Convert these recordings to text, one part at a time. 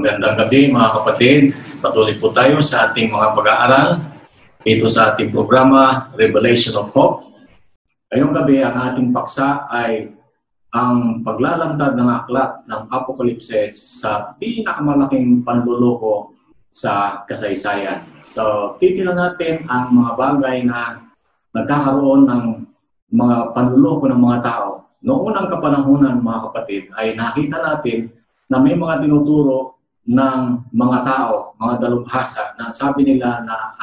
Magandang gabi mga kapatid. Patuloy po tayo sa ating mga pag-aaral dito sa ating programa Revelation of Hope. Ngayong gabi ang ating paksa ay ang paglalantad ng aklat ng Apokalipsis sa pinakamalaking panluloko sa kasaysayan. So, titignan natin ang mga bagay na nagkakaroon ng mga panluloko ng mga tao. Noong unang kapanahunan mga kapatid ay nakita natin na may mga tinuturo ng mga tao, mga dalubhasa, na sabi nila na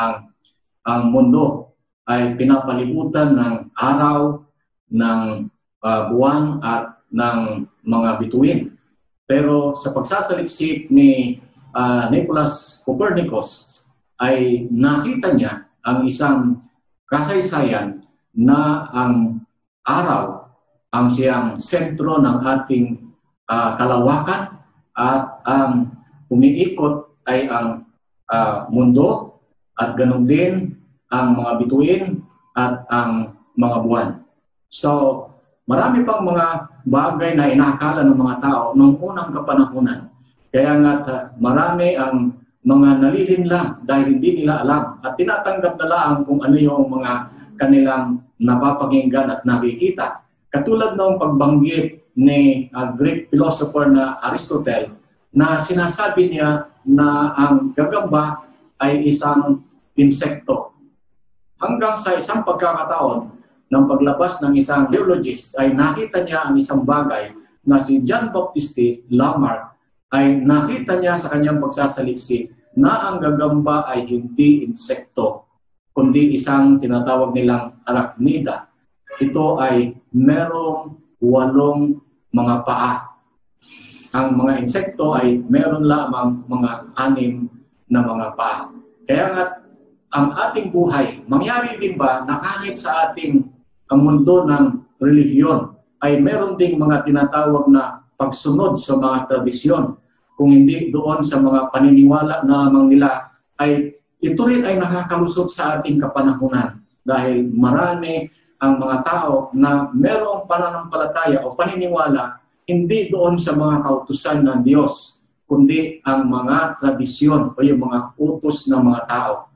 ang mundo ay pinapalibutan ng araw, ng buwan at ng mga bituin. Pero sa pagsasaliksik ni Nicholas Copernicus ay nakita niya ang isang kasaysayan na ang araw ang siyang sentro ng ating kalawakan at ang umiikot ay ang mundo at ganun din ang mga bituin at ang mga buwan. So, marami pang mga bagay na inaakala ng mga tao noong unang kapanahunan. Kaya nga marami ang mga nalilinlang dahil hindi nila alam at tinatanggap na lang kung ano yung mga kanilang napapakinggan at nakikita. Katulad ng pagbanggit ni Greek philosopher na Aristotle na sinasabi niya na ang gagamba ay isang insekto. Hanggang sa isang pagkakataon ng paglabas ng isang geologist ay nakita niya ang isang bagay na si John Baptiste Lamarck ay nakita niya sa kanyang pagsasaliksik na ang gagamba ay hindi insekto kundi isang tinatawag nilang arachnida. Ito ay merong 8 mga paa. Ang mga insekto ay meron lamang mga 6 na mga paa. Kaya nga, ang ating buhay, mangyari din ba na kahit sa ating mundo ng relihiyon ay meron ding mga tinatawag na pagsunod sa mga tradisyon. Kung hindi doon sa mga paniniwala na lamang nila, ay ito rin ay nakakalusot sa ating kapanahunan. Dahil marami ang mga tao na merong pananampalataya o paniniwala hindi doon sa mga kautusan ng Diyos, kundi ang mga tradisyon o yung mga utos ng mga tao.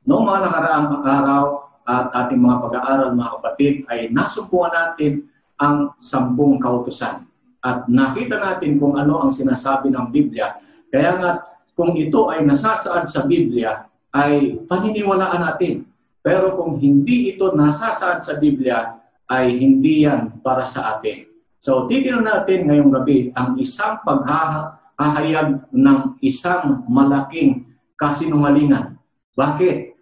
Noong mga nakaraang araw at ating mga pag-aaral mga kapatid ay nasumpungan natin ang 10 kautusan. At nakita natin kung ano ang sinasabi ng Biblia. Kaya nga kung ito ay nasasaad sa Biblia ay paniniwalaan natin. Pero kung hindi ito nasasaad sa Biblia, ay hindi yan para sa atin. So, titignan natin ngayong gabi ang isang paghahayag ng isang malaking kasinungalingan. Bakit?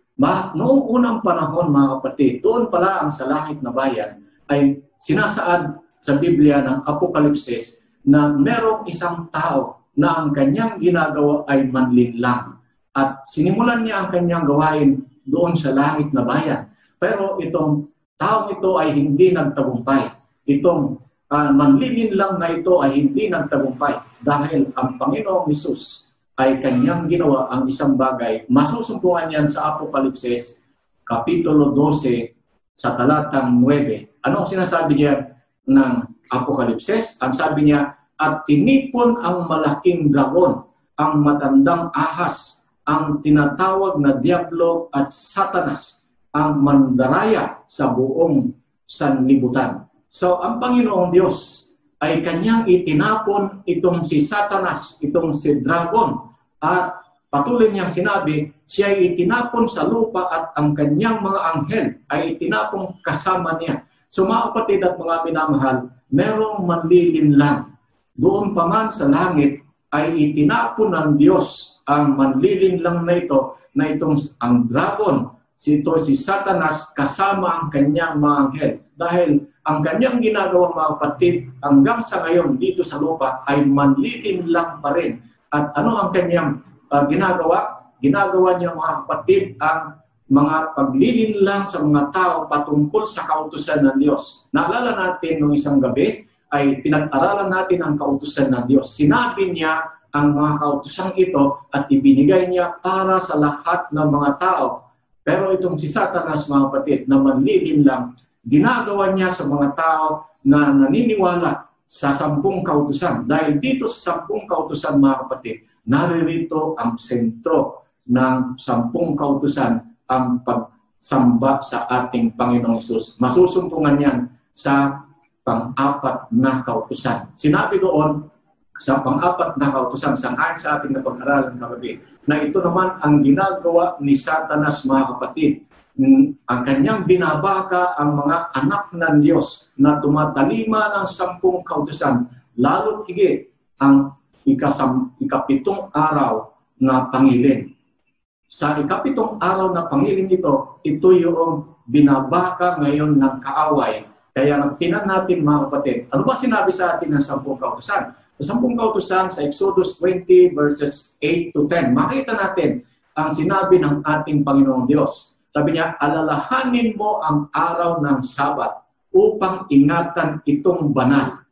Noong unang panahon, mga kapatid, doon pala ang sa langit na bayan ay sinasaad sa Biblia ng Apokalipsis na merong isang tao na ang kanyang ginagawa ay manlinlang. At sinimulan niya ang kanyang gawain doon sa langit na bayan. Pero itong taong ito ay hindi nagtagumpay. Itong manlilinlang na ito ay hindi nagtagumpay dahil ang Panginoong Hesus ay kanyang ginawa ang isang bagay. Masusumpungan yan sa Apokalipsis, Kapitulo 12, sa talatang 9. Ano ang sinasabi niya ng Apokalipsis? Ang sabi niya, at tinipon ang malaking dragon, ang matandang ahas, ang tinatawag na Diablo at Satanas, ang mandaraya sa buong sanlibutan. So, ang Panginoong Diyos ay kanyang itinapon itong si Satanas, itong si dragon, at patuloy niyang sinabi, siya ay itinapon sa lupa at ang kanyang mga anghel ay itinapon kasama niya. So, mga kapatid at mga minamahal, merong manlilinlang. Doon pa man sa langit ay itinapon ng Diyos ang manlilinlang na ito, na itong ang dragon, si Satanas kasama ang kanyang mga anghel. Dahil ang kanyang ginagawa mga kapatid hanggang sa ngayon dito sa lupa ay manlilinlang pa rin. At ano ang kanyang ginagawa? Ginagawa niya mga kapatid ang mga paglilinlang sa mga tao patungkol sa kautusan ng Diyos. Naalala natin nung isang gabi ay pinag-aralan natin ang kautusan ng Diyos. Sinabi niya ang mga kautusan ito at ibinigay niya para sa lahat ng mga tao. Pero itong si Satanas, mga kapatid, na manlilinlang, ginagawa niya sa mga tao na naniniwala sa 10 kautusan. Dahil dito sa 10 kautusan, mga kapatid, naririto ang sentro ng 10 kautusan, ang pagsamba sa ating Panginoong Hesus. Masusumpungan yan sa pang-apat na kautusan. Sinabi doon sa pang-apat na kautusan, sangayon sa ating napag-aralan kagabi, na ito naman ang ginagawa ni Satanas, mga kapatid. Ang kanyang binabaka ang mga anak ng Diyos na tumatalima ng 10 kautusan, lalo't higit ang ikapitong araw na pangilin. Sa ikapitong araw na pangilin ito yung binabaka ngayon ng kaaway. Kaya tinan natin, mga kapatid, ano ba sinabi sa atin ng 10 kautusan? Sa 10 kautusan sa Exodus 20 verses 8 to 10, makita natin ang sinabi ng ating Panginoong Diyos. Sabi niya, alalahanin mo ang araw ng Sabat upang ingatan itong banal.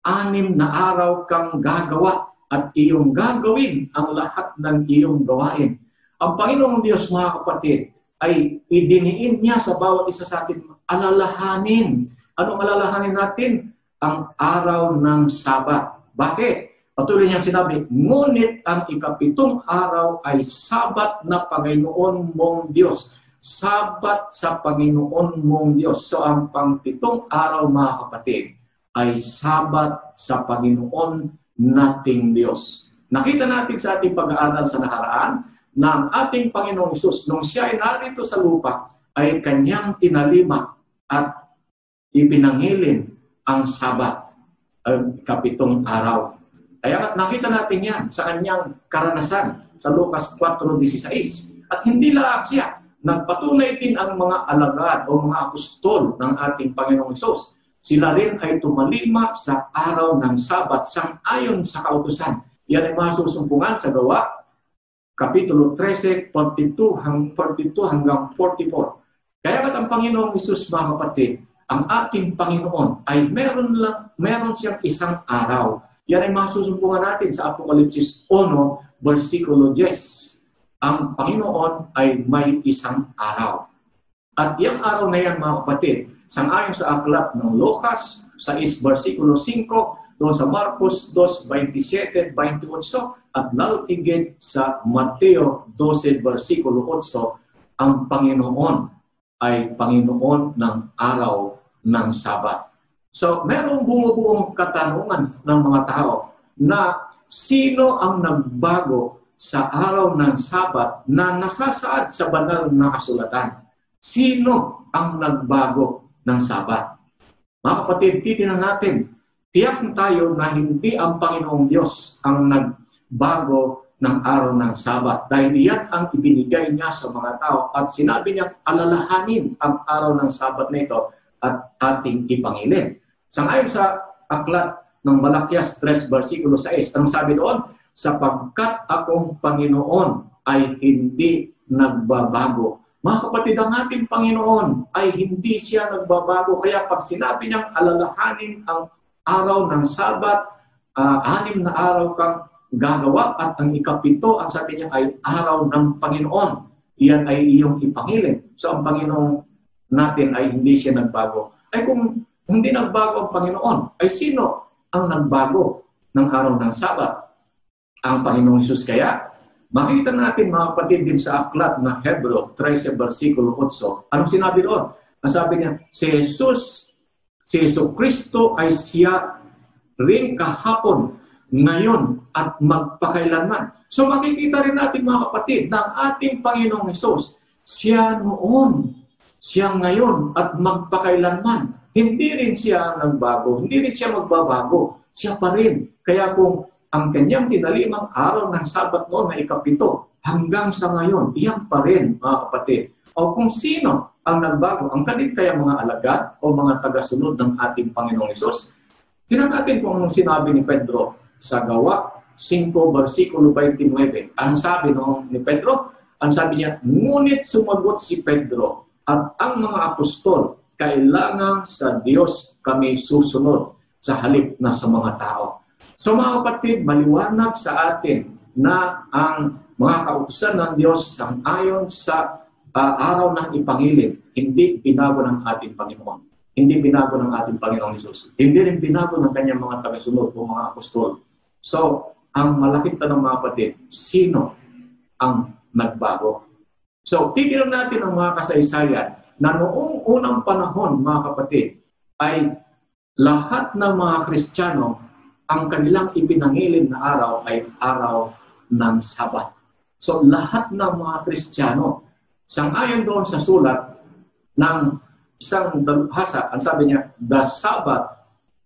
6 na araw kang gagawa at iyong gagawin ang lahat ng iyong gawain. Ang Panginoong Diyos, mga kapatid, ay idiniin niya sa bawat isa sa atin, alalahanin. Anong alalahanin natin? Ang araw ng Sabat. Bakit? Patuloy niyang sinabi, ngunit ang ikapitong araw ay Sabat na Panginoon mong Diyos. Sabat sa Panginoon mong Diyos. So ang pang-7 araw, mga kapatid, ay Sabat sa Panginoon nating Diyos. Nakita natin sa ating pag-aaral sa nakaraan na ang ating Panginoong Hesus, nung siya ay narito sa lupa, ay kanyang tinalima at ipinangilin ang Sabat, ang 7 araw. Kaya nakita natin yan sa kanyang karanasan sa Lucas 4:16. At hindi lang siya, nagpatunay din ang mga alagad o mga apostol ng ating Panginoong Hesus. Sila rin ay tumalima sa araw ng Sabat sang-ayon sa kautusan. Yan ay masusumpungan sa Gawa, Kapitulo 13, 42 hanggang 44. Kaya ang Panginoong Hesus, mga kapatid, ang ating Panginoon ay meron siyang isang araw. Yan ay masusumpungan natin sa Apokalipsis 1, versikulo 10. Ang Panginoon ay may isang araw. At yung araw na yan, mga kapatid, sangayon sa aklat ng Lucas, 6, versikulo 5, doon sa Marcos 2, 27, 28, at lalo tigit sa Mateo 12, versikulo 8, ang Panginoon ay Panginoon ng araw ng Sabat. So, merong bumubuong katanungan ng mga tao na sino ang nagbago sa araw ng Sabat na nasasaad sa banal na kasulatan? Sino ang nagbago ng Sabat? Mga kapatid, titinan natin. Tiyak tayo na hindi ang Panginoong Diyos ang nagbago ng araw ng Sabat. Dahil iyan ang ibinigay niya sa mga tao at sinabi niyang alalahanin ang araw ng Sabat na ito at ating ipangilin. Sangayon sa aklat ng Malakias 3, versikulo 6, ang sabi doon, sapagkat akong Panginoon ay hindi nagbabago. Mga kapatid, ang ating Panginoon ay hindi siya nagbabago. Kaya pag sinabi niyang alalahanin ang araw ng Sabat, 6 na araw kang gagawa at ang ikapito, ang sabi niya ay araw ng Panginoon. Iyan ay iyong ipangilin. So ang Panginoon natin ay hindi siya nagbago. Ay kung hindi nagbago ang Panginoon, ay sino ang nagbago ng araw ng Sabat? Ang Panginoong Hesus. Kaya makita natin, mga kapatid, din sa aklat na Hebreo 13, versikulo 8. Anong sinabi doon? Ang sabi niya, si Jesu Kristo ay siya rin kahapon, ngayon, at magpakailanman. So makikita rin natin, mga kapatid, na ang ating Panginoong Hesus, siya noon, siya ngayon, at magpakailanman. Hindi rin siya nagbago, hindi rin siya magbabago. Siya pa rin. Kaya kung ang kanyang tinalimang araw ng Sabat noon na ikapito, hanggang sa ngayon, iyan pa rin, mga kapatid. O kung sino ang nagbago, ang kanin kaya mga alagad o mga tagasunod ng ating Panginoong Hesus. Tingnan natin kung anong sinabi ni Pedro sa Gawa 5, versikulo 29. Ang sabi ni Pedro? Ang sabi niya, ngunit sumagot si Pedro at ang mga apostol, kailangan sa Diyos kami susunod sa halip na sa mga tao. So mga kapatid, maliwanag sa atin na ang mga kautusan ng Diyos sang-ayon sa araw ng ipangilin, hindi binago ng ating Panginoon. Hindi binago ng ating Panginoong Hesus. Hindi rin binago ng kanyang mga tagasunod o mga apostol. So, ang malaking tanong mga kapatid, sino ang nagbago? So, titignan natin ang mga kasaysayan na noong unang panahon, mga kapatid, ay lahat ng mga Kristiyano, ang kanilang ipinangilin na araw ay araw ng Sabat. So, lahat ng mga Kristiyano, sang-ayon doon sa sulat ng isang dalubhasa, ang sabi niya, the Sabbath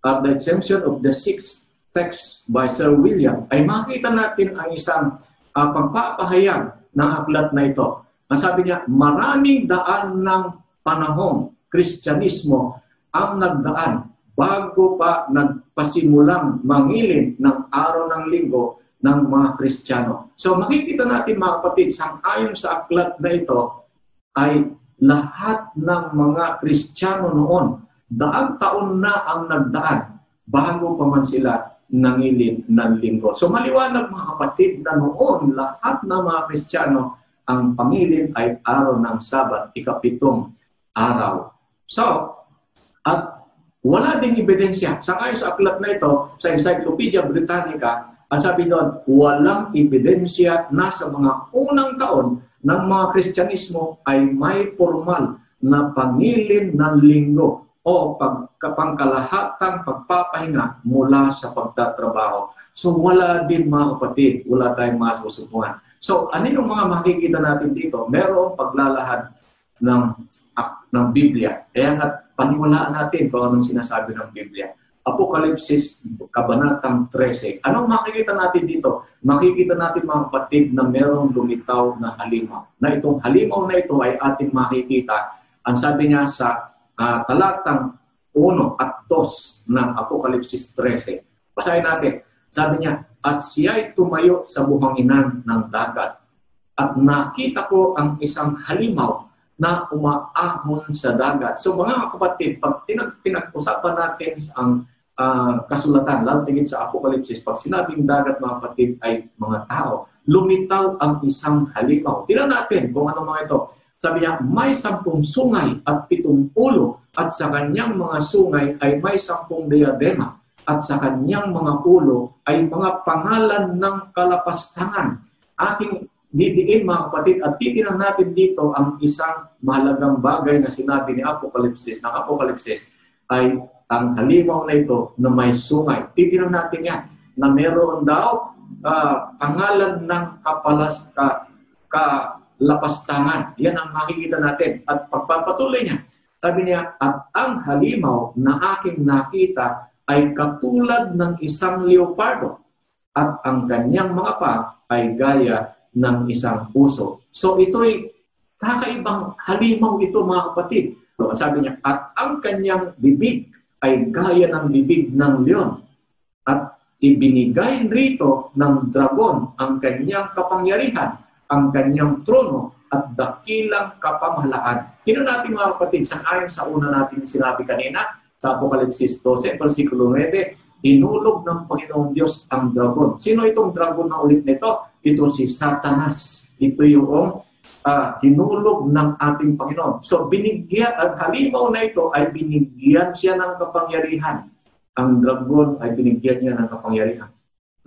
at the exemption of the sixth text by Sir William, ay makita natin ang isang pagpapahayag ng aklat na ito. Ang sabi niya, maraming daan ng panahong Kristyanismo ang nagdaan bago pa nagpasimulang mangilin ng araw ng linggo ng mga Kristiyano. So makikita natin mga kapatid, sang-ayon sa aklat na ito, ay lahat ng mga Kristiyano noon, daang taon na ang nagdaan bago pa man sila nangilin ng linggo. So maliwanag mga kapatid na noon, lahat ng mga Kristiyano, ang pangilin ay araw ng Sabat, ikapitong araw. So, at wala ding ebidensya. Sang-ayon sa aklat na ito, sa Encyclopedia Britannica, ang sabi doon, walang ebidensya na sa mga unang taon ng mga Kristyanismo ay may formal na pangilin ng linggo o pangkalahatang pagpapahinga mula sa pagtatrabaho. So wala din mga kapatid, wala tayong masusupungan. So ano yung mga makikita natin dito? Merong paglalahad ng Biblia. Kaya nga paniwalaan natin kung anong sinasabi ng Biblia. Apokalipsis, Kabanatang 13. Anong makikita natin dito? Makikita natin mga kapatid na merong lumitaw na halimaw. Na itong halimaw na ito ay ating makikita. Ang sabi niya sa talatang 1 at 2 ng Apokalipsis 13. Basahin natin. Sabi niya, at siya'y tumayo sa buhanginan ng dagat. At nakita ko ang isang halimaw na umaahon sa dagat. So mga kapatid, pag pinag-usapan natin ang kasulatan, lalo tingin sa Apokalipsis, pag sinabing dagat mga kapatid ay mga tao, lumitaw ang isang halimaw. Tingnan natin kung ano mga ito. Sabi niya, may 10 sungay at 7 ulo, at sa kanyang mga sungay ay may 10 diadema, at sa kanyang mga ulo ay mga pangalan ng kalapastangan. Aking didiin mga kapatid, at titinan natin dito ang isang mahalagang bagay na sinabi ni Apokalipsis, ng Apokalipsis, ay ang halimaw na ito na may sungay. Titinan natin yan, na meron daw pangalan ng kalapastangan. Yan ang makikita natin. At pagpapatuloy niya, sabi niya, at ang halimaw na aking nakita ay katulad ng isang leopardo, at ang kanyang mga pa ay gaya ng isang puso. So ito'y kakaibang halimaw ito mga kapatid. So, sabi niya, at ang kanyang bibig ay gaya ng bibig ng leon, at ibinigay rito ng dragon ang kanyang kapangyarihan, ang kanyang trono, at dakilang kapamahalaan. Tingnan natin mga kapatid, sang-ayon sa una natin sinabi kanina, sa Apokalipsis 12, versikulo 9, inulog ng Panginoong Diyos ang dragon. Sino itong dragon na ulit nito? Ito si Satanas. Ito yung hinulog ng ating Panginoon. So, ang halimaw na ito ay binigyan siya ng kapangyarihan. Ang dragon ay binigyan niya ng kapangyarihan.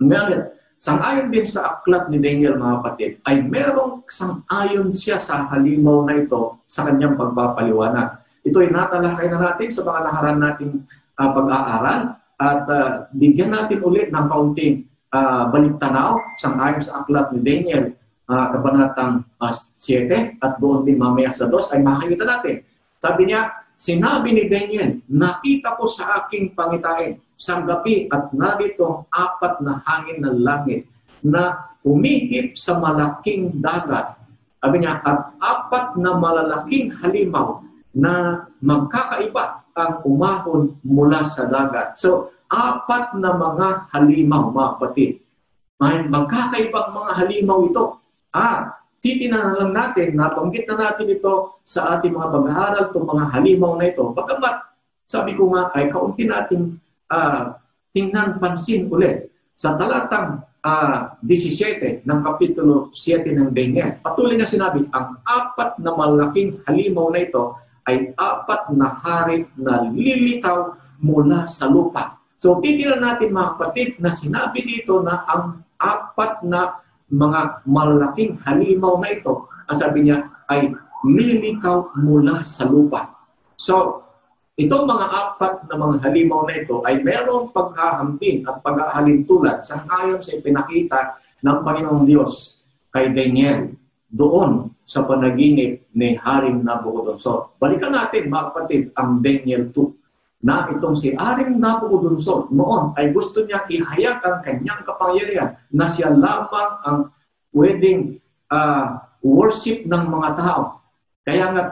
Ngayon, sang-ayon din sa aklat ni Daniel mga kapatid, ay merong sang-ayon siya sa halimaw na ito sa kanyang pagpapaliwanag. Ito ay natalakay na natin sa mga nakaraan nating pag-aaral at bigyan natin ulit ng kaunting balik-tanaw sang-ayon sa aklat ni Daniel, Kabanatang 7, at doon din mamaya sa 2 ay makikita natin. Sabi niya, sinabi ni Daniel, nakita ko sa aking pangitain sa gabi at narito ang 4 na hangin ng langit na umihip sa malaking dagat. Sabi niya, at 4 na malalaking halimaw na magkakaiba ang umahon mula sa dagat. So, 4 na mga halimaw, mga kapatid. May magkakaibang mga halimaw ito. Titinan lang natin, nabanggit na natin ito sa ating mga pag-aaral, itong mga halimaw na ito. Bagamat, sabi ko nga, ay kaunti natin tingnan pansin ulit. Sa talatang 17 ng kapitulo 7 ng Daniel, patuloy na sinabi, ang 4 na malaking halimaw na ito ay 4 na hari na lilitaw mula sa lupa. So, titinan natin mga kapatid na sinabi dito na ang apat na mga malalaking halimaw na ito, ang sabi niya ay lilikaw mula sa lupa. So, itong mga apat na mga halimaw na ito ay merong paghahambing at paghahalintulad sang-ayon sa ipinakita ng Panginoong Diyos kay Daniel doon sa panaginip ni Haring Nabucodonosor. Balikan natin mga kapatid ang Daniel 2 na itong si Haring Nabucodonosor noon ay gusto niya ihayag ang kanyang kapangyarihan na siya lamang ang pwedeng worship ng mga tao. Kaya nga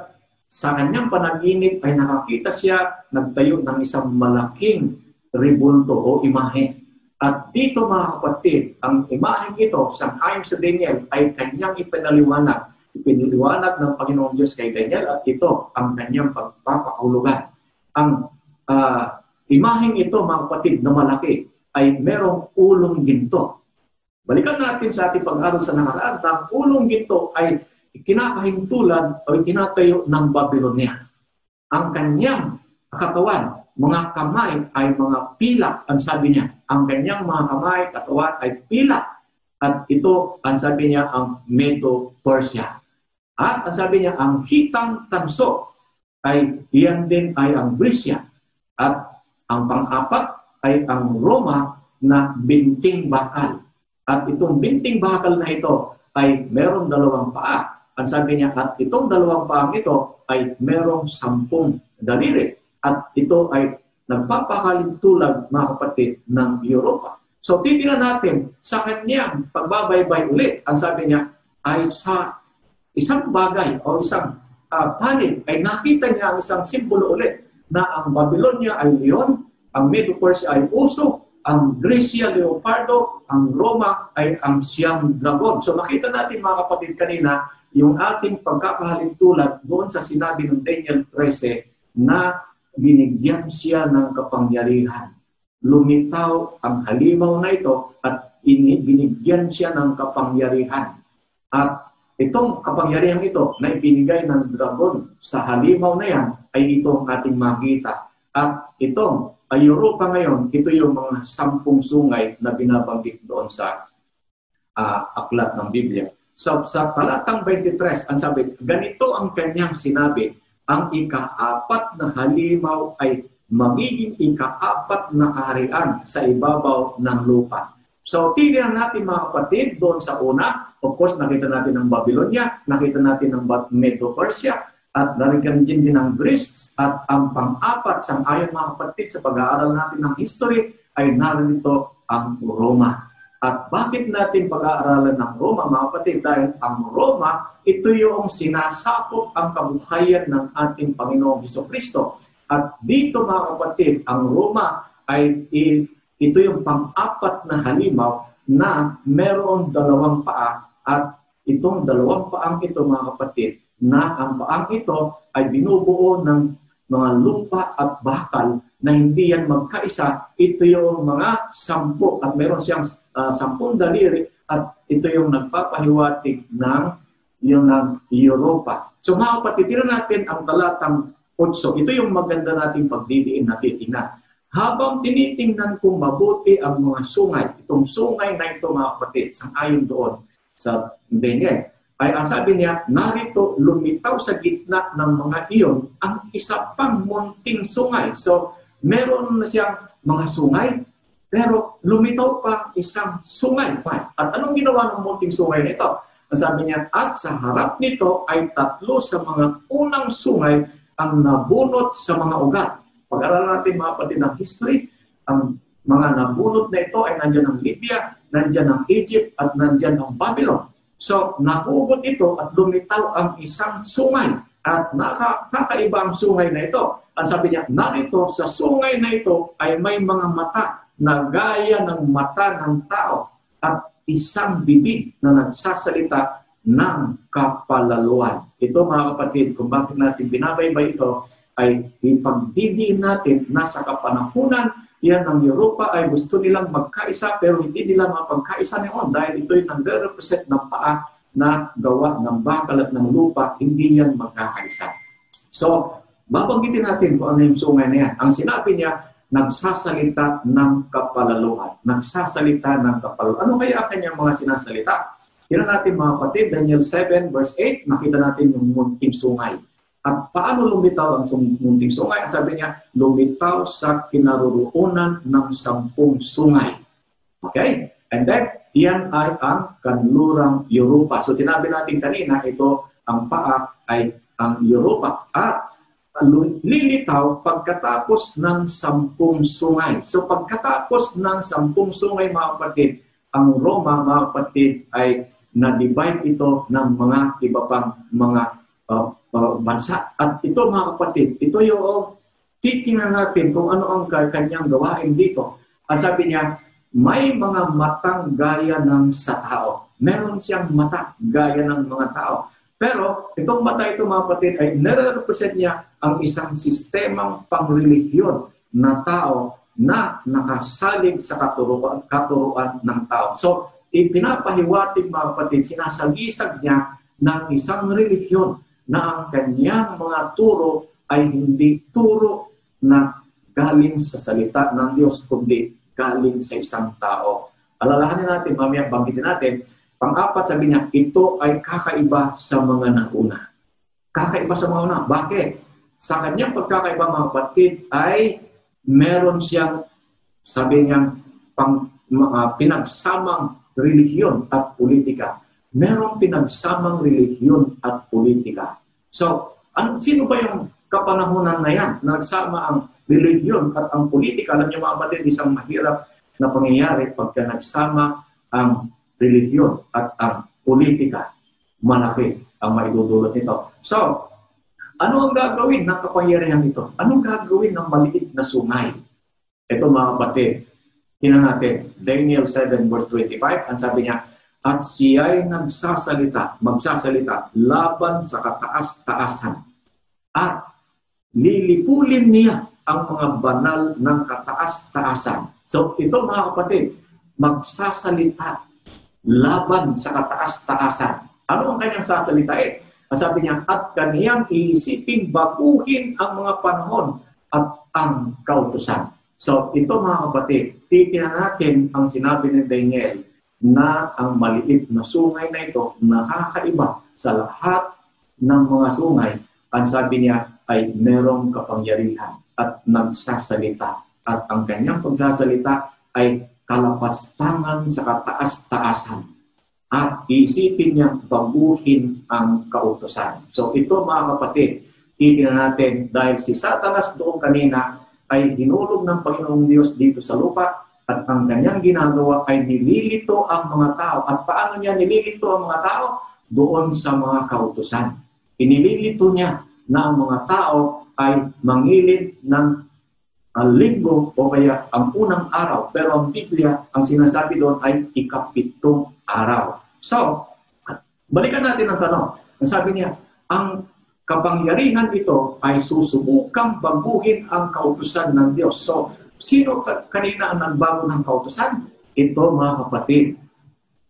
sa kanyang panaginip ay nakakita siya nagtayo ng isang malaking rebulto o imahe. At dito mga kapatid, ang imaheng ito, sang-ayon sa Daniel, ay kanyang ipinaliwanag. Ipinaliwanag ng Panginoong Diyos kay Daniel at ito ang kanyang pagpapahulugan. Ang imaheng ito mga kapatid na malaki ay merong ulong ginto. Balikan natin sa ating pag-aaral sa nakaraan, ang ulong ginto ay kinakahintulad o tinatayo ng Babylonia. Ang kanyang katawan, mga kamay ay mga pilak, ang sabi niya. Ang kanyang mga kamay, katawan ay pilak. At ito, ang sabi niya, ang Medo-Persia. At ang sabi niya, ang hitang tanso ay iyan din ay ang Grisya. At ang pang-apat ay ang Roma na binting bakal. At itong binting bakal na ito ay merong 2 paa. Ang sabi niya, at itong 2 paang ito ay merong 10 daliri. At ito ay nagpapakalintulad, mga kapatid, ng Europa. So, titignan natin sa kanyang pagbabaybay ulit. Ang sabi niya ay sa isang bagay o isang panig ay nakita niya ang isang simbolo ulit na ang Babylonia ay leon, ang Medo-Persia ay uso, ang Grisya, leopardo, ang Roma ay ang siyang dragon. So, nakita natin, mga kapatid, kanina, yung ating pagkakahalintulad doon sa sinabi ng Daniel 13 na binigyan siya ng kapangyarihan. Lumitaw ang halimaw na ito at binigyan siya ng kapangyarihan. At itong kapangyarihan ito na ibinigay ng dragon sa halimaw na yan ay itong ating makita. At itong Europa ngayon, ito yung mga 10 sungay na binabanggit doon sa aklat ng Biblia. So, sa talatang 23, ang sabi, ganito ang kanyang sinabi, ang ika-4 na halimaw ay magiging ika-4 na kaharian sa ibabaw ng lupa. So, tignan natin mga kapatid doon sa una. Of course, nakita natin ang Babylonia, nakita natin ang Medo-Persia, at narinig din ang Greece, at ang pang-4, sang-ayon mga kapatid, sa pag-aaral natin ng history, ay narito ang Roma. At bakit natin pag-aaralan ng Roma, mga kapatid? Dahil ang Roma, ito yung sinasakop ang kabuhayan ng ating Panginoong Hesukristo. At dito, mga kapatid, ang Roma ay ito yung pang-4 na halimaw na meron 2 paa. At itong 2 paang ito, mga kapatid, na ang paang ito ay binubuo ng mga lupa at bakal na hindi yan magkaisa. Ito yung mga 10 at meron siyang 10 daliri at ito yung nagpapahiwatig ng Europa. So mga kapatid, tira natin ang talatang 8. Ito yung maganda nating pagdidiin na titingnan. Habang tinitingnan kong mabuti ang mga sungay, itong sungay na ito mga kapatid, sang-ayon doon sa Daniel, ay ang sabi niya, narito lumitaw sa gitna ng mga iyon ang isa pang munting sungay. So, meron na siyang mga sungay, pero lumitaw pa isang sungay. At anong ginawa ng munting sungay nito? Ang sabi niya, at sa harap nito ay 3 sa mga unang sungay ang nabunot sa mga ugat. Pag-aralan natin mga kapatid ng history, ang mga nabunot na ito ay nandyan ang Libya, nandyan ang Egypt, at nandyan ang Babylon. So, nahugot ito at lumitaw ang isang sungay. At nakakaiba ang sungay na ito. Ang sabi niya, narito sa sungay na ito ay may mga mata na gaya ng mata ng tao at isang bibig na nagsasalita ng kapalaluan. Ito mga kapatid, kung bakit natin binabaybay ito, ay ipagdidiin natin na sa kapanahunan yan ng Europa ay gusto nilang magkaisa pero hindi nila mapagkaisa ngayon dahil ito yung nagre-represent ng paa na gawa ng bakal at ng lupa, hindi yan magkakaisa. So, babanggitin natin kung ano yung sungay na yan. Ang sinabi niya, nagsasalita ng kapalaluhan. Nagsasalita ng kapalaluhan. Ano kaya kanyang mga sinasalita? Tingnan natin mga kapatid, Daniel 7 verse 8, nakita natin yung munting sungay. At paano lumitaw ang munting sungay? Ang sabi niya, lumitaw sa kinaroroonan ng 10 sungay. Okay? And then, yan ay ang kanlurang Europa. So sinabi natin kanina, ito ang paa ay ang Europa. At lilitaw pagkatapos ng 10 sungay. So pagkatapos ng 10 sungay, mga kapatid, ang Roma, mga kapatid, ay na-divide ito ng mga iba pang mga bansa. At ito, mga kapatid, ito yung titingnan natin kung ano ang kanyang gawain dito. Ang sabi niya, may mga matang gaya ng sa tao. Meron siyang mata gaya ng mga tao. Pero itong mata ito, mga kapatid, ay nare-represent niya ang isang sistemang pangrelihiyon na tao na nakasalig sa katuruan ng tao. So, ipinapahiwatig, mga kapatid, sinasagisag niya ng isang relihiyon na ang kanyang mga turo ay hindi turo na galing sa salita ng Diyos, kundi galing sa isang tao. Alalahanin natin, mamaya banggitin natin, pang-apat, sabi niya, ito ay kakaiba sa mga nauna. Kakaiba sa mga nauna. Bakit? Sa kanyang pagkakaiba, mga kapatid, ay meron siyang, sabi niya, pinagsamang relihiyon at politika. Meron pinagsamang relihiyon at politika. So, sino ba yung kapanahunan na yan? Nagsama ang relihiyon at ang politika. Alam niyo, mga kapatid, isang mahirap na pangyayari pagka nagsama ang relihiyon at ang politika. Malaki ang maidudulot nito. So, ano ang gagawin ng kapangyarihan ito? Anong gagawin ng maliit na sungay? Ito, mga kapatid, tingnan natin, Daniel 7 verse 25, ang sabi niya, at siya'y magsasalita laban sa kataas-taasan. At lilipulin niya ang mga banal ng kataas-taasan. So ito, mga kapatid, magsasalita laban sa kataas-taasan. Ano ang kanyang sasalitain? Sabi niya, at kaniyang iisipin baguhin ang mga panahon at ang kautusan. So ito, mga kapatid, titingnan natin ang sinabi ni Daniel na ang maliit na sungay na ito nakakaiba sa lahat ng mga sungay. Ang sabi niya ay merong kapangyarihan at nagsasalita. At ang kanyang pagsasalita ay kalapastangan sa kataas-taasan. At iisipin niyang baguhin ang kautusan. So ito, mga kapatid, titingnan natin dahil si Satanas doon kanina ay hinulog ng Panginoong Diyos dito sa lupa at ang kanyang ginagawa ay nililito ang mga tao. At paano niya nililito ang mga tao? Doon sa mga kautusan. Inililito niya na ang mga tao ay mangilid ng linggo o kaya ang unang araw. Pero ang Biblia, ang sinasabi doon ay ikapitong araw. So, balikan natin ang tanong. Ang sabi niya, ang kapangyarihan ito ay susubukang baguhin ang kautusan ng Diyos. So, sino kanina ang nagbago ng kautusan? Ito, mga kapatid.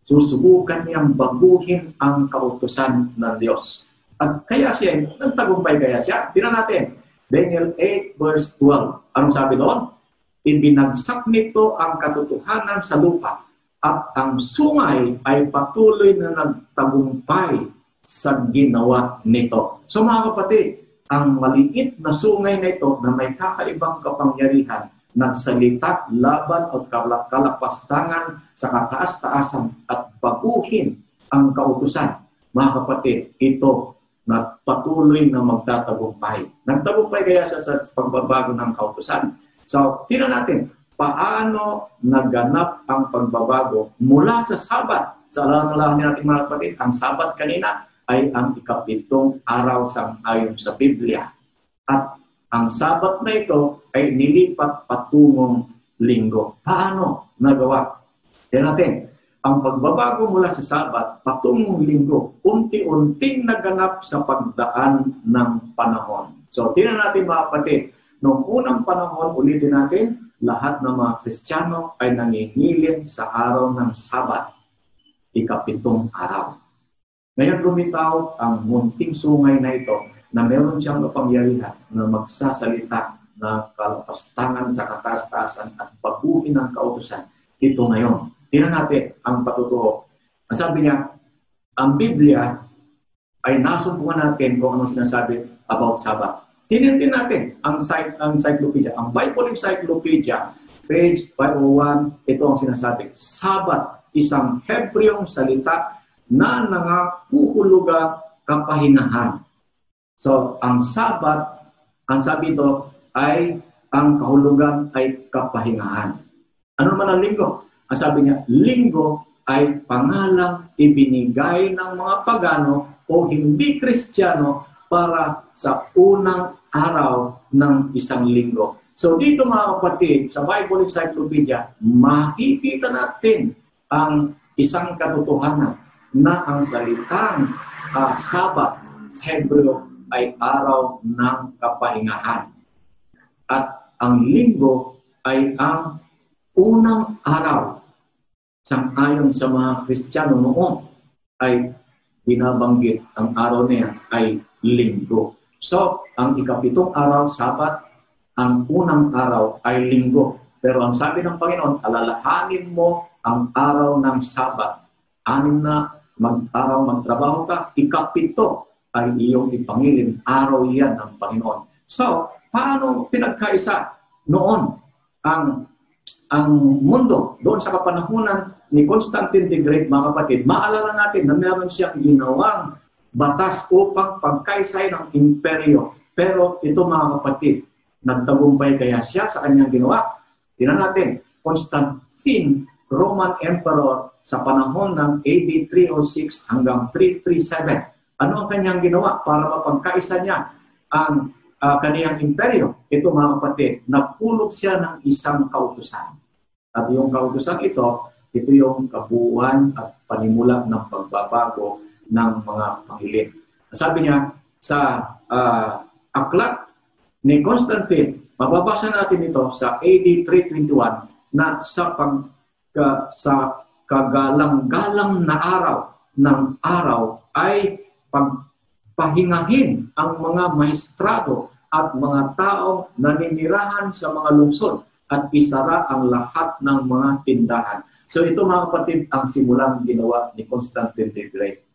Susubukan niyang baguhin ang kautusan ng Diyos. At kaya siya, nagtagumpay kaya siya. Tingnan natin, Daniel 8 verse 12. Anong sabi doon? Ibinagsak nito ang katotohanan sa lupa at ang sungay ay patuloy na nagtagumpay sa ginawa nito. So, mga kapatid, ang maliit na sungay na ito na may kakaibang kapangyarihan, nagsalita laban o kalapastangan sa kataas-taasan at baguhin ang kautusan. Mga kapatid, ito na patuloy na magtatagumpay. Nagtagumpay kaya sa pagbabago ng kautusan. So, tingnan natin, paano naganap ang pagbabago mula sa Sabat? Sa alam natin, mga kapatid, ang Sabat kanina ay ang ikapitong araw ayon sa Biblia. At ang Sabat na ito ay nilipat patungong linggo. Paano nagawa? Tingnan natin, ang pagbabago mula sa Sabat patungong linggo, unti-unting naganap sa pagdaan ng panahon. So, tingnan natin, mga kapatid, noong unang panahon, ulitin natin, lahat ng mga Kristiyano ay nangihilin sa araw ng Sabat, ikapitong araw. Ngayon lumitaw ang munting sungay na ito na meron siyang kapangyarihan na magsasalita ng kalapastangan sa kataas-taasan at baguhin ng kautusan. Ito ngayon. Tingnan natin ang patutuo. Ang sabi niya, ang Biblia ay nasumpungan natin kung anong sinasabi about Sabbath. Tinin natin ang encyclopedia. Ang Bible Encyclopedia, page 501, ito ang sinasabi. Sabbath, isang Hebreong salita na nangahuhulugang kapahinahan. So, ang Sabbath, ang sabi ito ay ang kahulugan ay kapahingahan. Ano naman ang linggo? Ang sabi niya, linggo ay pangalang ibinigay ng mga pagano o hindi Kristiyano para sa unang araw ng isang linggo. So dito mga kapatid, sa Bible Encyclopedia, makikita natin ang isang katotohanan na ang salitang Sabbath sa Hebreo ay araw ng kapahingahan. At ang linggo ay ang unang araw. Sang-ayon sa mga Kristiyano noon ay binabanggit ang araw na yan ay linggo. So, ang ikapitong araw, Sabat, ang unang araw ay linggo. Pero ang sabi ng Panginoon, alalahanin mo ang araw ng Sabat. 6 na araw magtrabaho ka, ikapito ay iyong ipangilin. Araw yan ng Panginoon. So, paano pinagkaisa noon ang mundo doon sa kapanahunan ni Constantine the Great, mga kapatid? Maalala natin na meron siyang ginawang batas upang pagkaisay ng imperyo. Pero ito mga kapatid, nagtagumpay kaya siya sa kanyang ginawa? Tingnan natin, Constantine, Roman Emperor sa panahon ng AD 306 hanggang 337. Ano ang kanyang ginawa para mapagkaisa niya ang kaniyang imperyo? Ito mga kapatid, napulog siya ng isang kautusan. At yung kautusan ito yung kabuuan at panimula ng pagbabago ng mga pangilin. Sabi niya sa aklat ni Constantine, mababasa natin ito sa AD 321 na sa kagalang-galang na araw ng araw ay pagpahingahin ang mga maestrado at mga taong naninirahan sa mga lungsod at isara ang lahat ng mga tindahan. So ito mga kapatid ang simulang ginawa ni Constantine the Great.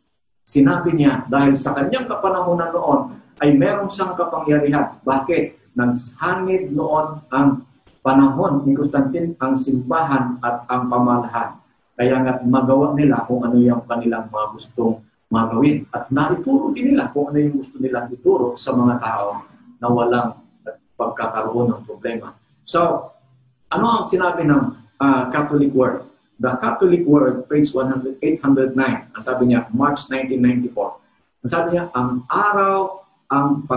Sinabi niya dahil sa kanyang kapanahunan noon ay meron siyang kapangyarihan. Bakit? Naghanid noon ang panahon ni Constantine ang simbahan at ang pamalahan. Kaya nga't magawa nila kung ano yung kanilang mga gustong magawin. At naituro din nila kung ano yung gusto nilang ituro sa mga tao na walang pagkakaroon ng problema. So, ano ang sinabi ng Catholic Word? The Catholic Word, page 809, ang sabi niya, March 1994. Ang sabi niya, ang araw, ang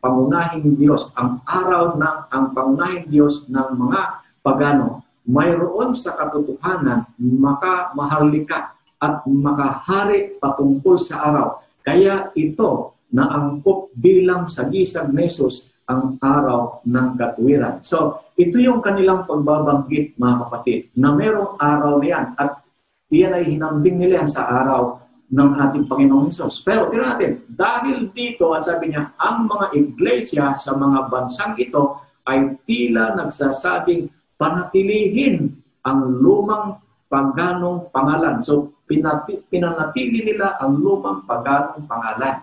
pangunahing Diyos, ang araw ng ang pangunahing Diyos ng mga pagano, mayroon sa katotohanan makamaharlika at makahari patungkol sa araw. Kaya ito naangkop bilang sagisag ni Jesus ang araw ng katuwiran. So, ito yung kanilang pagbabanggit, mga kapatid, na merong araw na yan. At iyan ay hinambing nila sa araw ng ating Panginoong Hesus. Pero tingnan natin, dahil dito, at sabi niya, ang mga iglesia sa mga bansang ito ay tila nagsasabing panatilihin ang lumang paganong pangalan. So, pinanatili nila ang lumang paganong pangalan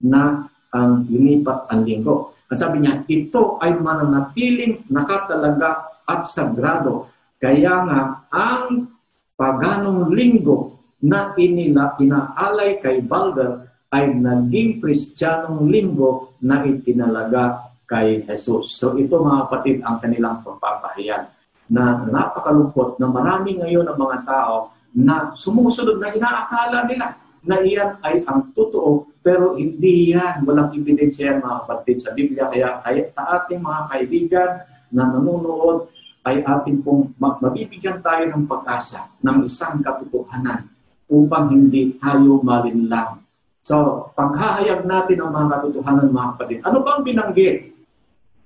na ang linipat ang linggo. Ang sabi niya, ito ay mananatiling nakatalaga at sagrado. Kaya nga, ang paganong linggo na inaalay kay Balder ay naging Kristiyanong linggo na itinalaga kay Jesus. So ito mga kapatid ang kanilang pagpapahiyan na napakalungkot na marami ngayon ang mga tao na sumusunod na inaakala nila na iyan ay ang totoo, pero hindi yan. Walang ebidensya yan, mga kapatid, sa Biblia. Kaya ating mga kaibigan na nanonood ay ating pong mabibigyan tayo ng pag-asa ng isang katotohanan upang hindi tayo malinlang. So, paghahayag natin ang mga katotohanan, mga kapatid. Ano bang binanggit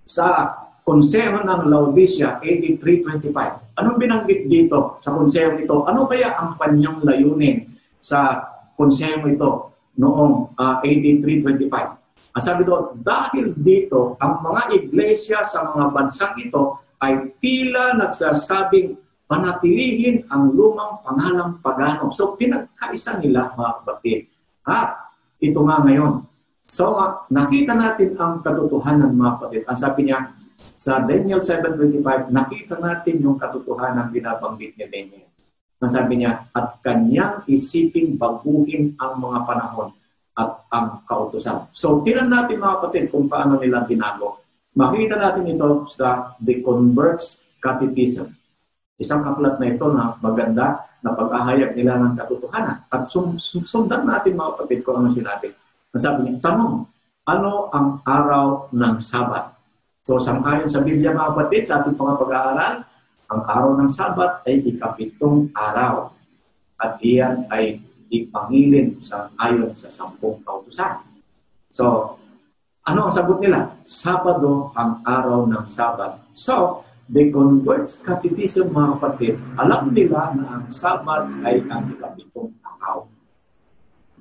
sa Konseho ng Laodicea, AD 325? Anong binanggit dito sa konseho ito? Ano kaya ang kanyang layunin sa konseho ito noong AD 325? Ang sabi doon, dahil dito, ang mga iglesia sa mga bansang ito ay tila nagsasabing panatilihin ang lumang pangalang pagano. So, pinagkaisa nila, mga kapatid. At ito nga ngayon. So, nakita natin ang katotohanan, mga kapatid. Ang sabi niya, sa Daniel 7:25, nakita natin yung katotohanan binabanggit ni Daniel. Ang sabi niya, at kanyang isiping baguhin ang mga panahon at ang kautusan. So, tinan natin, mga kapatid, kung paano nila binago. Makita natin ito sa The Converts Catechism. Isang aklat na ito na maganda na pag-ahayag nila ng katotohanan. At sundan natin, mga kapatid, kung ano sinabi. Ang sabi niya, tanong, ano ang araw ng Sabat? So, sang-ayon sa Biblia, mga kapatid, sa ating mga pag-aaral, ang araw ng Sabat ay ika-7 araw. At iyan ay ipangilin sang-ayon sa 10 kautusan. So, ano ang sagot nila? Sabado ang araw ng Sabat. So, the Converts Catechism, mga kapatid, alam nila na ang Sabat ay ang ika-7 araw.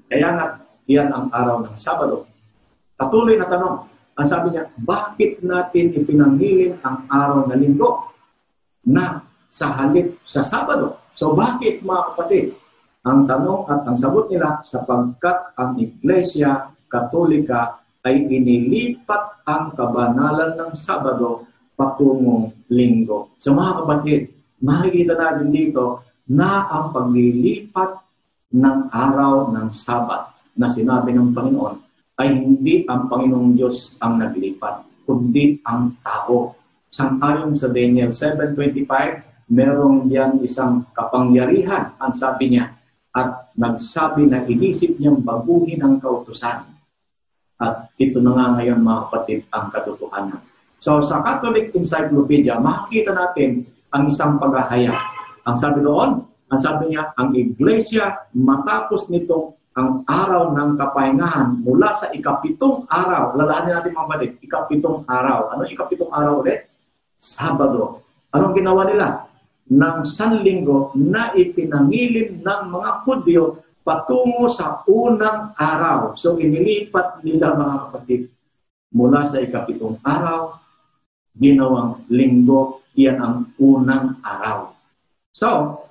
Kaya nga, iyan ang araw ng Sabado. Patuloy na tanong. Ang sabi niya, bakit natin ipinangilin ang araw na Linggo na sa halip sa Sabado? So bakit, mga kapatid? Ang tanong at ang sagot nila, sapagkat ang Iglesia Katolika ay inilipat ang kabanalan ng Sabado patungong Linggo. So mga kapatid, makikita natin dito na ang paglilipat ng araw ng Sabat na sinabi ng Panginoon ay hindi ang Panginoong Diyos ang naglipat, kundi ang tao. Sang-ayon sa Daniel 7:25, merong diyan isang kapangyarihan, ang sabi niya, at nagsabi na inisip niyang baguhin ang kautusan. At ito na nga ngayon, mga kapatid, ang katotohanan. So sa Catholic Encyclopedia, makikita natin ang isang paghahayag. Ang sabi doon, ang sabi niya, ang Iglesia matapos nitong ang araw ng kapahingahan mula sa ika-7 araw. Lalahanin natin, mga kapatid, ika-7 araw. Ano ika-7 araw ulit? Sabado. Anong ginawa nila? Ng Sanlinggo na ipinangilin ng mga Hudyo patungo sa unang araw. So, inilipat nila, mga kapatid, mula sa ika-7 araw, ginawang linggo, iyan ang unang araw. So,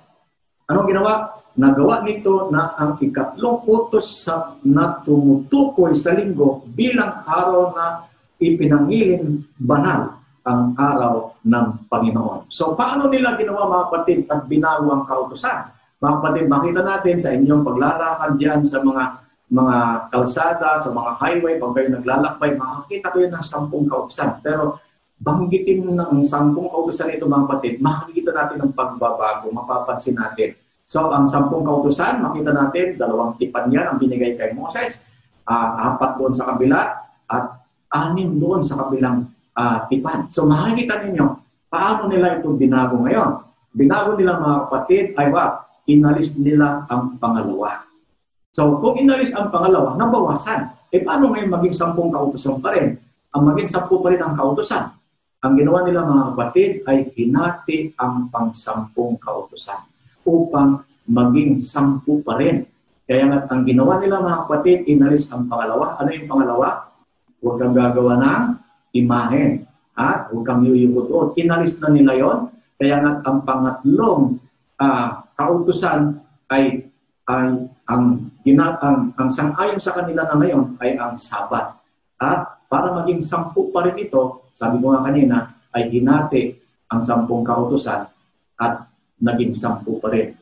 anong ginawa? Nagawa nito na ang ika-3 utos na tumutukoy sa linggo bilang araw na ipinangilin banal ang araw ng Panginoon. So, paano nila ginawa, mga kapatid, at binago ang kautusan? Mga kapatid, makita natin sa inyong paglalakad diyan sa mga kalsada, sa mga highway, pag kayo naglalakbay, makikita kayo ng 10 kautusan. Pero, banggitin ng 10 kautusan ito, mga kapatid, makikita natin ang pagbabago, mapapansin natin. So, ang 10 kautusan, makita natin, 2 tipan yan ang binigay kay Moses, 4 doon sa kabila, at 6 doon sa kabilang tipan. So, makikita ninyo, paano nila ito binago ngayon? Binago nila, mga kapatid, ay inalis nila ang pangalawa. So, kung inalis ang pangalawa, nabawasan. Paano ngayon maging 10 kautusan pa rin? Ang maging 10 pa rin ang kautusan. Ang ginawa nila, mga kapatid, ay hinati ang pang-10 kautusan upang maging 10 pa rin. Kaya nga, ang ginawa nila, mga kapatid, inalis ang pangalawa. Ano yung pangalawa? Huwag kang gagawa ng imahen. At huwag kang yuyukot. Inalis na nila yon. Kaya nga, ang pangatlong kautusan ay ang sang-ayon sa kanila na ngayon ay ang Sabat. At para maging 10 pa rin ito, sabi ko nga kanina, ay hinati ang 10 kautusan at naging 10 pa rin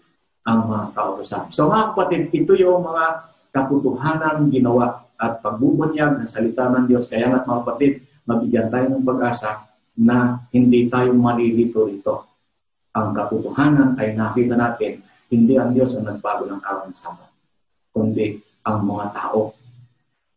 ang mga kautusan. So mga kapatid, ito yung mga katotohanan ginawa at pagbubunyag ng salita ng Diyos. Kaya nga, mga kapatid, mabigyan tayo ng pag-asa na hindi tayo malilito rito. Ang katotohanan ay nakita natin, hindi ang Diyos ang nagbago ng araw ng Sabat, kundi ang mga tao.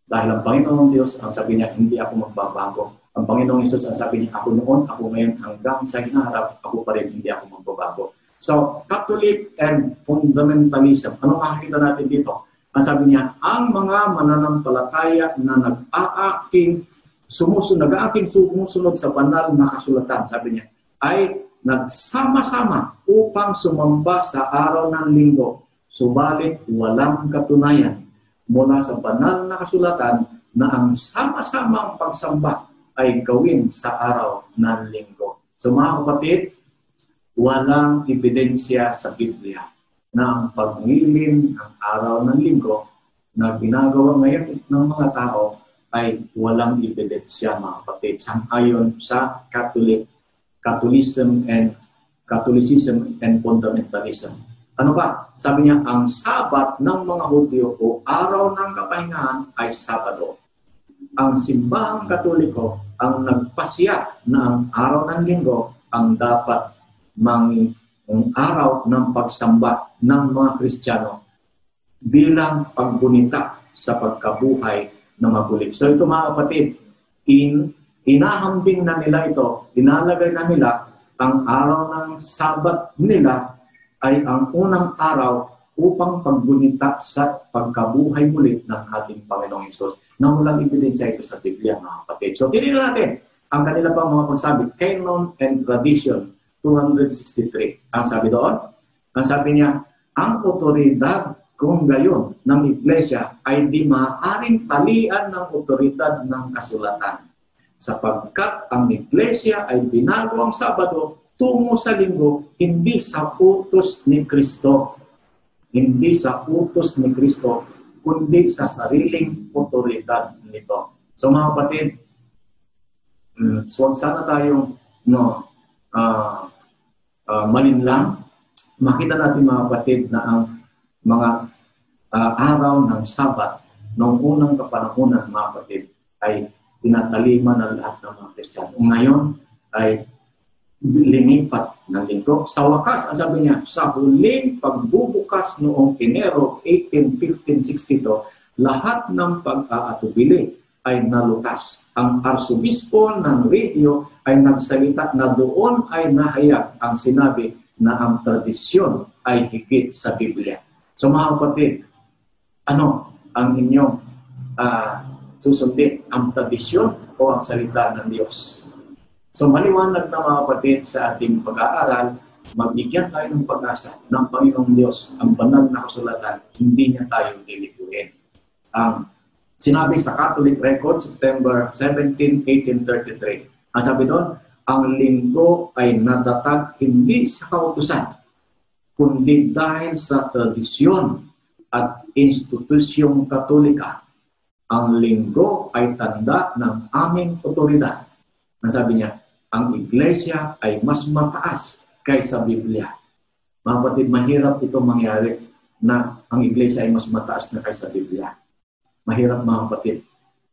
Dahil ang Panginoong Diyos, ang sabi niya, hindi ako magbabago. Ang Panginoong Isus, ang sabi niya, ako noon, ako ngayon, hanggang sa hinaharap, ako pa rin, hindi ako magbabago. So, Catholic and fundamentalism, ano makikita natin dito? Ang sabi niya, ang mga mananampalataya na nag-aaking sumusunod sa banal na kasulatan, sabi niya, ay nagsama-sama upang sumamba sa araw ng linggo, subalit walang katunayan mula sa banal na kasulatan na ang sama-samang pagsamba ay gawin sa araw ng linggo. So mga kapatid, walang ebidensya sa Biblia na ang pagngilin ng araw ng linggo na ginagawa ngayon ng mga tao ay walang ebidensya, mga kapatid, sang-ayon sa Catholicism and fundamentalism. Ano ba? Sabi niya, ang Sabat ng mga Hudyo o araw ng kapahingahan ay Sabado. Ang simbahang Katoliko ang nagpasya na ang araw ng linggo ang dapat ang araw ng pagsamba ng mga Kristiyano bilang paggunita sa pagkabuhay na magulit. So ito mga kapatid, inahambing na nila ito, inalagay na nila ang araw ng Sabat nila ay ang unang araw upang paggunita sa pagkabuhay muli ng ating Panginoong Hesus na walang ebidensya ito sa Biblia, mga kapatid. So tinignan natin ang kanila pang mga pagsabi, Canon and Tradition 263. Ang sabi doon, ang sabi niya, ang otoridad kung gayon ng Iglesia ay di maaaring talian ng otoridad ng kasulatan. Sapagkat ang Iglesia ay binago ang Sabado tungo sa linggo, hindi sa utos ni Kristo. Hindi sa utos ni Kristo, kundi sa sariling otoridad nito. So mga kapatid, so sana tayong malinlang, makita natin mga kapatid na ang mga araw ng Sabat noong unang kapanahunan, mga kapatid, ay tinataliman ng lahat ng mga Kristiyano. Ngayon ay linipat ng linggo. Sa wakas, ang sabi niya, sa huling pagbubukas noong Enero 18, 1562, lahat ng pag-aatubili ay nalutas. Ang arsobispo ng Rio ay nagsalita na doon ay nahayag ang sinabi na ang tradisyon ay higit sa Biblia. So mga kapatid, ano ang inyong susundin? Ang tradisyon o ang salita ng Diyos? So maliwanag na mga kapatid sa ating pag-aaral, magbigyan tayo ng pag-asa ng Panginoong Diyos, ang banal na kasulatan, hindi niya tayo lilituin. Ang sinabi sa Catholic Record, September 17, 1833, ang sabi doon, ang linggo ay natatag hindi sa kautusan, kundi dahil sa tradisyon at institusyong Katolika. Ang linggo ay tanda ng aming otoridad. Ang sabi niya, ang Iglesia ay mas mataas kaysa Biblia. Mga kapatid, mahirap ito mangyari na ang Iglesia ay mas mataas na kaysa Biblia. Mahirap mga kapatid.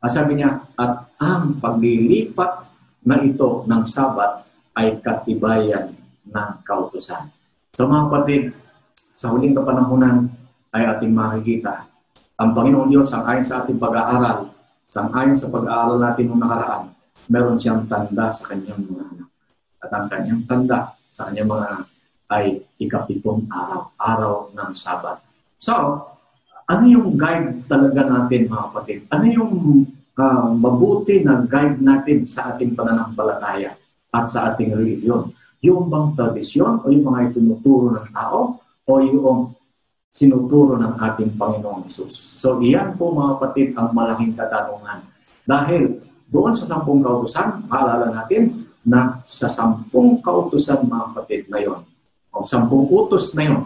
Sabi niya, at ang paglilipat na ito ng Sabat ay katibayan ng kautusan. So mga kapatid, sa huling kapanahunan ay ating makikita ang Panginoong Diyos sang-ayon sa ating pag-aaral, sang-ayon sa pag-aaral natin noong nakaraan, meron siyang tanda sa kanyang mga anak. At ang kanyang tanda sa kanyang mga anak ay ikapitong araw, araw ng Sabat. So, ano yung guide talaga natin mga kapatid? Ano yung mabuti na guide natin sa ating pananampalataya at sa ating religion? Yung bang tradisyon o yung mga itinuturo ng tao o yung sinuturo ng ating Panginoong Hesus? So iyan po mga kapatid ang malaking katanungan. Dahil doon sa 10 kautusan, maalala natin na sa 10 kautusan mga kapatid na yun, o 10 utos na yun,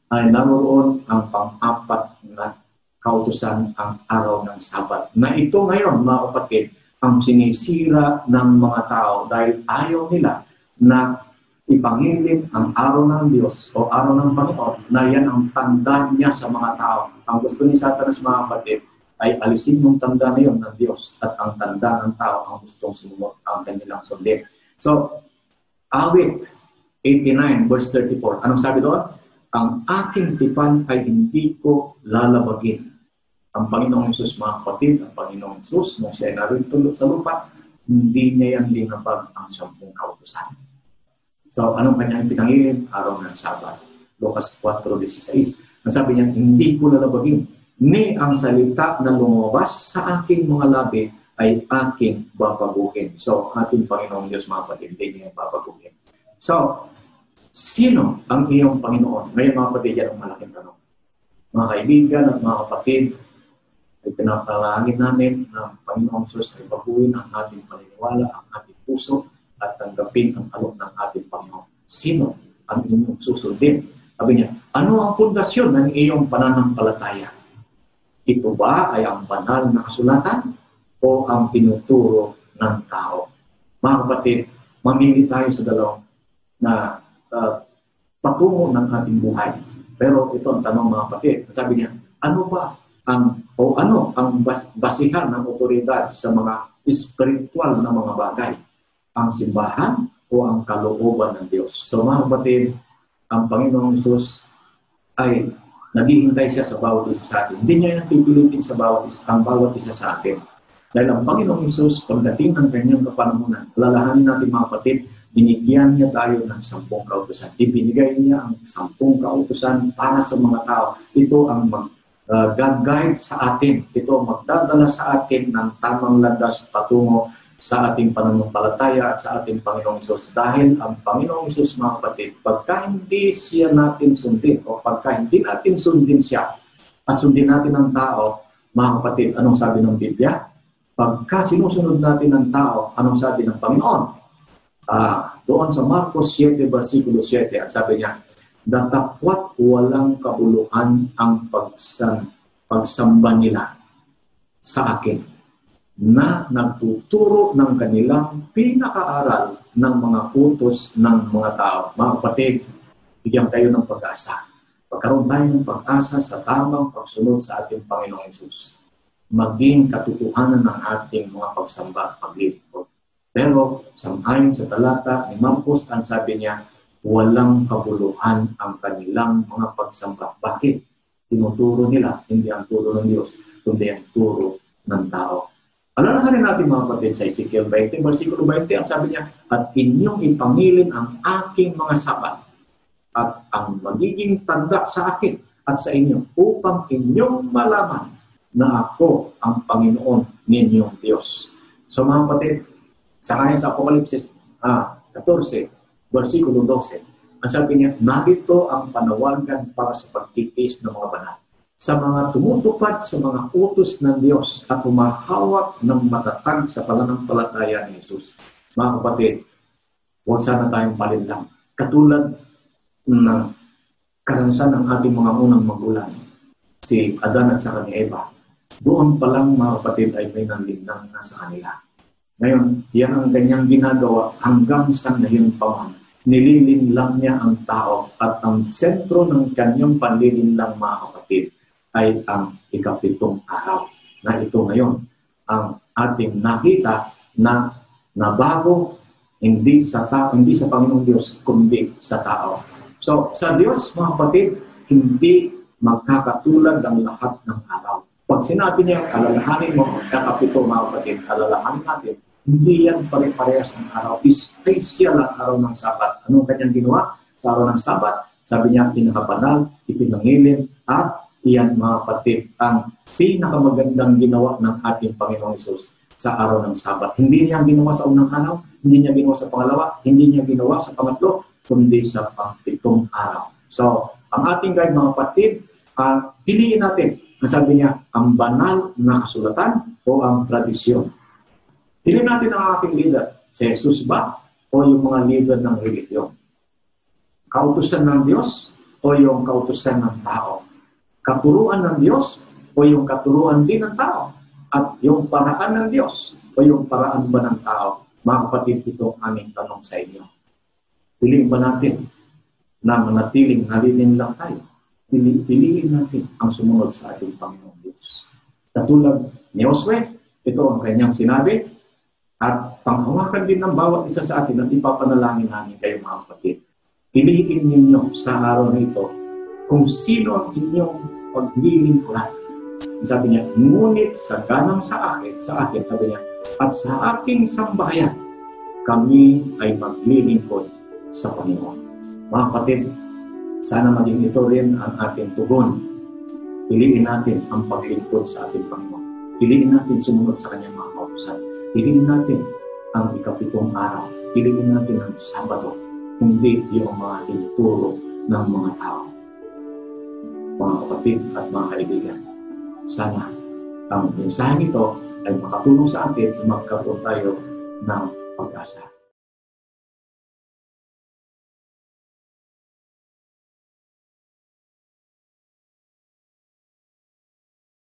ay naroon ang pang-apat na kautusan, ang araw ng Sabat. Na ito ngayon mga kapatid, ang sinisira ng mga tao dahil ayaw nila na ipangilin ang araw ng Diyos o araw ng Panginoon na yan ang tanda niya sa mga tao. Ang gusto ni Satanas mga kapatid ay alisin yung tanda na yun ng Diyos at ang tanda ng tao ang gustong sumunod ang kanilang sundin. So, Awit 89 verse 34. Anong sabi doon? Ang aking tipan ay hindi ko lalabagin. Ang Panginoong Hesus mga kapatid, ang Panginoong Hesus nung siya ay narito sa lupa, hindi niya yan linabag ang 10 kautusan. So, anong kanyang pinangilin? Araw ng Sabat. Lucas 4:16. Ang sabi niya, hindi ko lalabagin. Ni ang salita na lumabas sa aking mga labi ay aking babaguhin. So, ating Panginoong Diyos mga kapatid, hindi niya babaguhin. So, sino ang iyong Panginoon? Ngayon mga kapatid, yan ang malaking tanong. Mga kaibigan at mga kapatid, ay pinapalangin namin na Panginoong Diyos ay baguhin ang ating paniniwala, ang ating puso, at tanggapin ang alok ng ating Panginoon. Sino ang inyong susundin? Sabi niya, ano ang pundasyon ng iyong pananampalataya? Ito ba ay ang banal na kasulatan o ang tinuturo ng tao? Mga kapatid, mamili tayo sa dalawang na patungo ng ating buhay. Pero ito ang tanong mga kapatid. Sabi niya, ano ang basihan ng otoridad sa mga spiritual na mga bagay? Ang simbahan o ang kalooban ng Diyos? So mga kapatid, ang Panginoong Hesus ay naghihintay siya sa bawat isa sa atin. Hindi niya yan pipilitin sa bawat isa sa atin. Dahil ang Panginoong Hesus, pagdating ng kanyang kapanahunan, alalahanin natin mga kapatid, binigyan niya tayo ng 10 kautusan. Ibinigay niya ang 10 kautusan para sa mga tao. Ito ang mag-guide sa atin. Ito ang magdadala sa atin ng tamang landas patungo sa ating pananampalataya at sa ating Panginoong Hesus. Dahil ang Panginoong Hesus, mga kapatid, pagka hindi siya natin sundin o pagka hindi natin sundin siya at sundin natin ang tao, mga kapatid, anong sabi ng Biblia? Pagka sinusunod natin ang tao, anong sabi ng Panginoon? Doon sa Marcos 7, versikulo 7, at sabi niya, datapwat walang kabuluhan ang pagsamba nila sa akin, na nagtuturo ng kanilang pinakaaral ng mga utos ng mga tao. Mga kapatid, bigyan kayo ng pag-asa. Pagkaroon tayo ng pag-asa sa tamang pagsunod sa ating Panginoong Hesus. Maging katotohanan ng ating mga pagsamba at paglilingkod. Pero, sangayon sa talata ni Marcos, ang sabi niya, walang kabuluhan ang kanilang mga pagsamba. Bakit? Tinuturo nila, hindi ang turo ng Diyos, kundi ang turo ng tao. Alalahanin natin mga kapatid sa Ezekiel 20, versikulo 20, ang sabi niya, at inyong ipangilin ang aking mga sabat at ang magiging tanda sa akin at sa inyo upang inyong malaman na ako ang Panginoon ninyong Diyos. So mga kapatid, sangayon sa Apokalipsis 14, versikulo 12, ang sabi niya, narito ang panawagan para sa pagtitis ng mga banal, sa mga tumutupad sa mga utos ng Diyos at humahawak ng matatag sa pananampalataya ni Jesus. Mga kapatid, huwag sana tayong palinlang. Katulad ng karansan ng ating mga unang magulang, si Adan at saka ni Eva, doon pa lang mga kapatid ay may nanlinlang na sa kanila. Ngayon, yan ang kanyang ginagawa hanggang sa ngayon pa man. Nililinlang niya ang tao at ang sentro ng kanyang panlilinlang mga kapatid ay ang ikapitong araw. Na ito ngayon ang ating nakita na nabago hindi sa Panginoong Diyos, kundi sa tao. So, sa Diyos, mga kapatid, hindi magkakatulad ang lahat ng araw. Pag sinabi niya, alalahanin mo, ikapito, mga kapatid, alalahanin natin, hindi yan pare-parehas ang araw. Special ang araw ng Sabat. Anong kanyang ginawa sa araw ng Sabat? Sabi niya, pinakabanal, ipinangilin, at iyan mga kapatid, ang pinakamagandang ginawa ng ating Panginoong Hesus sa araw ng Sabat. Hindi niya ginawa sa unang araw, hindi niya ginawa sa pangalawa, hindi niya ginawa sa pangatlo, kundi sa pang-pitong araw. So, ang ating guide mga kapatid, piliin natin, ang sabi niya, ang banal na kasulatan o ang tradisyon. Piliin natin ang ating leader, si Jesus ba o yung mga leader ng religion? Kautusan ng Diyos o yung kautusan ng tao? Katuruan ng Diyos o yung katuruan din ng tao? At yung paraan ng Diyos o yung paraan ba ng tao? Mga kapatid, ito ang aming tanong sa inyo. Piliin ba natin na manatiling nalilin lang tayo? Piliin natin ang sumunod sa ating Panginoong Diyos. Katulad ni Josue, ito ang kanyang sinabi, at panghawakan din ng bawat isa sa atin at ipapanalangin namin kayo mga kapatid. Piliin ninyo sa araw na ito kung sino ang inyong paglilingkuran. Sabi niya, ngunit sa ganang sa akin, sabi niya, at sa aking sambahayan, kami ay maglilingkod sa Panginoon. Mga kapatid, sana maging ito rin ang ating tugon. Piliin natin ang paglingkod sa ating Panginoon. Piliin natin sumunod sa kanyang mga kautusan. Piliin natin ang ikapitong araw. Piliin natin ang Sabado, hindi yung mga tinuturo ng mga tao. Mga kapatid at mga kaibigan, sana ang mensahe nito ay makatulong sa atin na magkaroon tayo ng pag-asa.